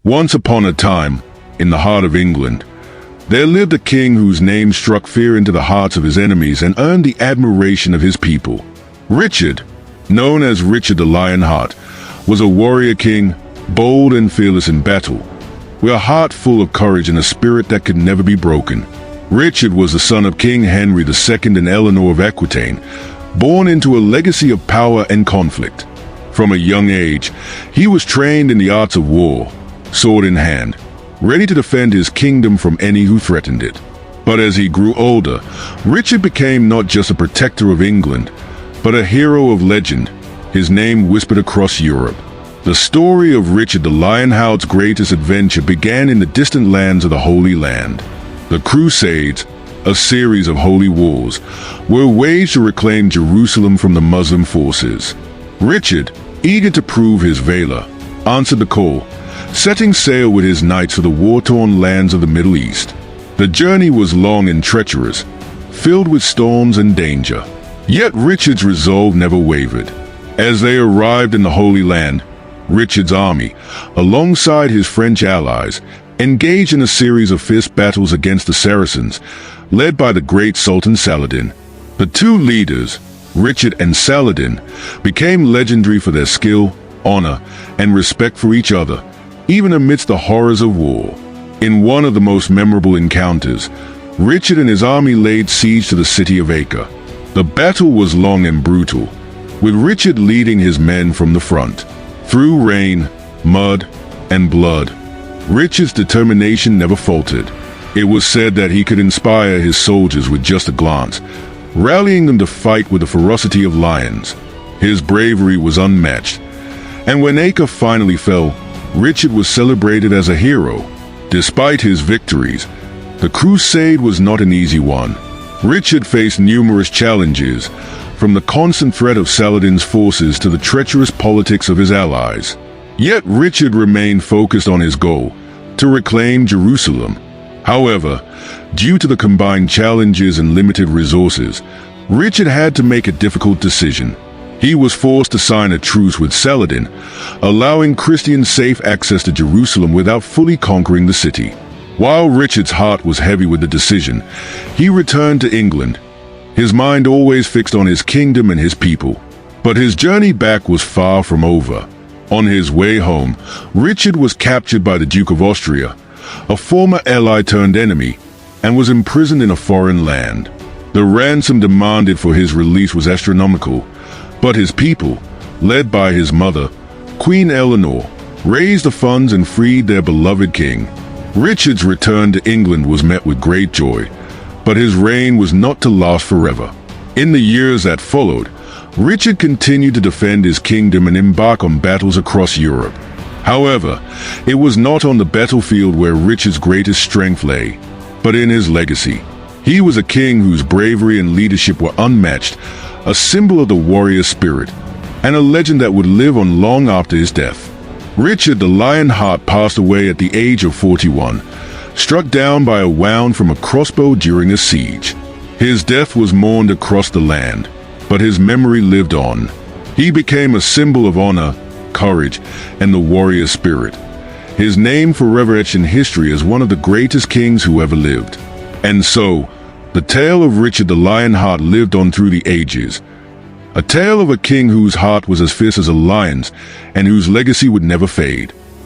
Once upon a time, in the heart of England, there lived a king whose name struck fear into the hearts of his enemies and earned the admiration of his people. Richard, known as Richard the Lionheart, was a warrior king, bold and fearless in battle, with a heart full of courage and a spirit that could never be broken. Richard was the son of King Henry II and Eleanor of Aquitaine, born into a legacy of power and conflict. From a young age, he was trained in the arts of war, sword in hand, ready to defend his kingdom from any who threatened it. But as he grew older, Richard became not just a protector of England, but a hero of legend, his name whispered across Europe. The story of Richard the Lionheart's greatest adventure began in the distant lands of the Holy Land. The Crusades, a series of holy wars, were waged to reclaim Jerusalem from the Muslim forces. Richard, eager to prove his valor, answered the call, setting sail with his knights for the war-torn lands of the Middle East. The journey was long and treacherous, filled with storms and danger. Yet Richard's resolve never wavered. As they arrived in the Holy Land, Richard's army, alongside his French allies, engaged in a series of fierce battles against the Saracens, led by the great Sultan Saladin. The two leaders, Richard and Saladin, became legendary for their skill, honor, and respect for each other, even amidst the horrors of war. In one of the most memorable encounters, Richard and his army laid siege to the city of Acre. The battle was long and brutal, with Richard leading his men from the front. Through rain, mud, and blood, Richard's determination never faltered. It was said that he could inspire his soldiers with just a glance, rallying them to fight with the ferocity of lions. His bravery was unmatched, and when Acre finally fell, Richard was celebrated as a hero. Despite his victories, the crusade was not an easy one. Richard faced numerous challenges, from the constant threat of Saladin's forces to the treacherous politics of his allies. Yet Richard remained focused on his goal, to reclaim Jerusalem. However, due to the combined challenges and limited resources, Richard had to make a difficult decision. He was forced to sign a truce with Saladin, allowing Christians safe access to Jerusalem without fully conquering the city. While Richard's heart was heavy with the decision, he returned to England, his mind always fixed on his kingdom and his people. But his journey back was far from over. On his way home, Richard was captured by the Duke of Austria, a former ally turned enemy, and was imprisoned in a foreign land. The ransom demanded for his release was astronomical, but his people, led by his mother, Queen Eleanor, raised the funds and freed their beloved king. Richard's return to England was met with great joy, but his reign was not to last forever. In the years that followed, Richard continued to defend his kingdom and embark on battles across Europe. However, it was not on the battlefield where Richard's greatest strength lay, but in his legacy. He was a king whose bravery and leadership were unmatched, a symbol of the warrior spirit, and a legend that would live on long after his death. Richard the Lionheart passed away at the age of 41, struck down by a wound from a crossbow during a siege. His death was mourned across the land, but his memory lived on. He became a symbol of honor, courage, and the warrior spirit. His name forever etched in history as one of the greatest kings who ever lived. And so, the tale of Richard the Lionheart lived on through the ages. A tale of a king whose heart was as fierce as a lion's and whose legacy would never fade.